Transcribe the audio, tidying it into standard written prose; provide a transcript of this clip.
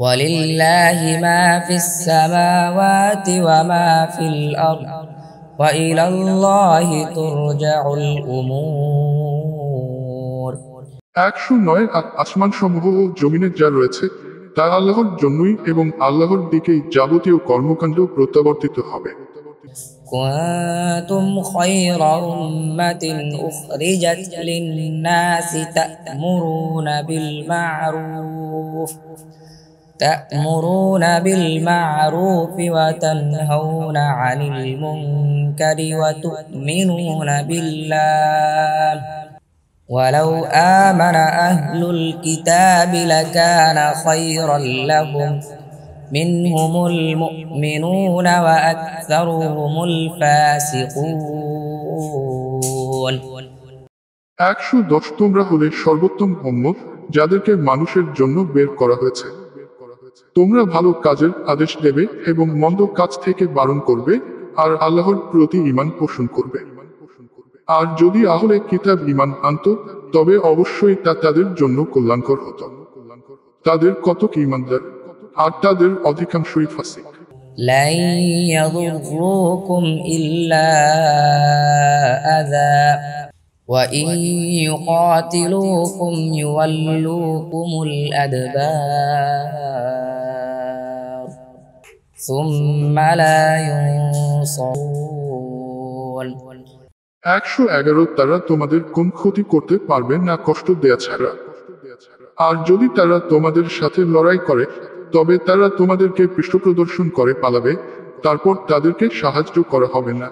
ওয়ালিল্লাহি মা ফিস সামাওয়াতি ওয়া মা ফিল আরদ ওয়া ইলাল্লাহি তুরজাউল উমুর। 109 আর আসমানসমূহ ও জমিনে যা রয়েছে তা আল্লাহর জন্যই এবং আল্লাহর দিকেই যাবতীয় কর্মকাণ্ড প্রত্যাবর্তিত হবে। كنتم خير أمة أخرجت للناس تأمرون بالمعروف وتنهون عن المنكر وتؤمنون بالله ولو آمن أهل الكتاب لكان خيرا لهم منهم المؤمنون وأكثرهم الفاسقون। 110 তোমরা হলে সর্বোত্তম উম্মত যাদেরকে মানুষের জন্য বের করা হয়েছে। তোমরা ভালো কাজের আদেশ দেবে এবং মন্দ কাজ থেকে বারণ করবে আর আল্লাহর প্রতি ঈমান পোষণ করবে। আর যদি আহলে কিতাব ঈমান আনত তবে অবশ্যই তা তাদের জন্য কল্যাণকর হতো। তাদের কতক ঈমানদার আর তাদের অধিকাংশই ফাসিক। لن يضروكم إلا أذى وإن يقاتلوكم يولوكم الأدبار ثم لا ينصرون। 111 তারা তোমাদের কোন ক্ষতি করতে পারবে না কষ্ট দেয়া ছাড়া। আর যদি তারা তোমাদের সাথে লড়াই করে তবে তারা তোমাদেরকে পৃষ্ঠপ্রদর্শন করে পালাবে, তারপর তাদেরকে সাহায্য করা হবে না।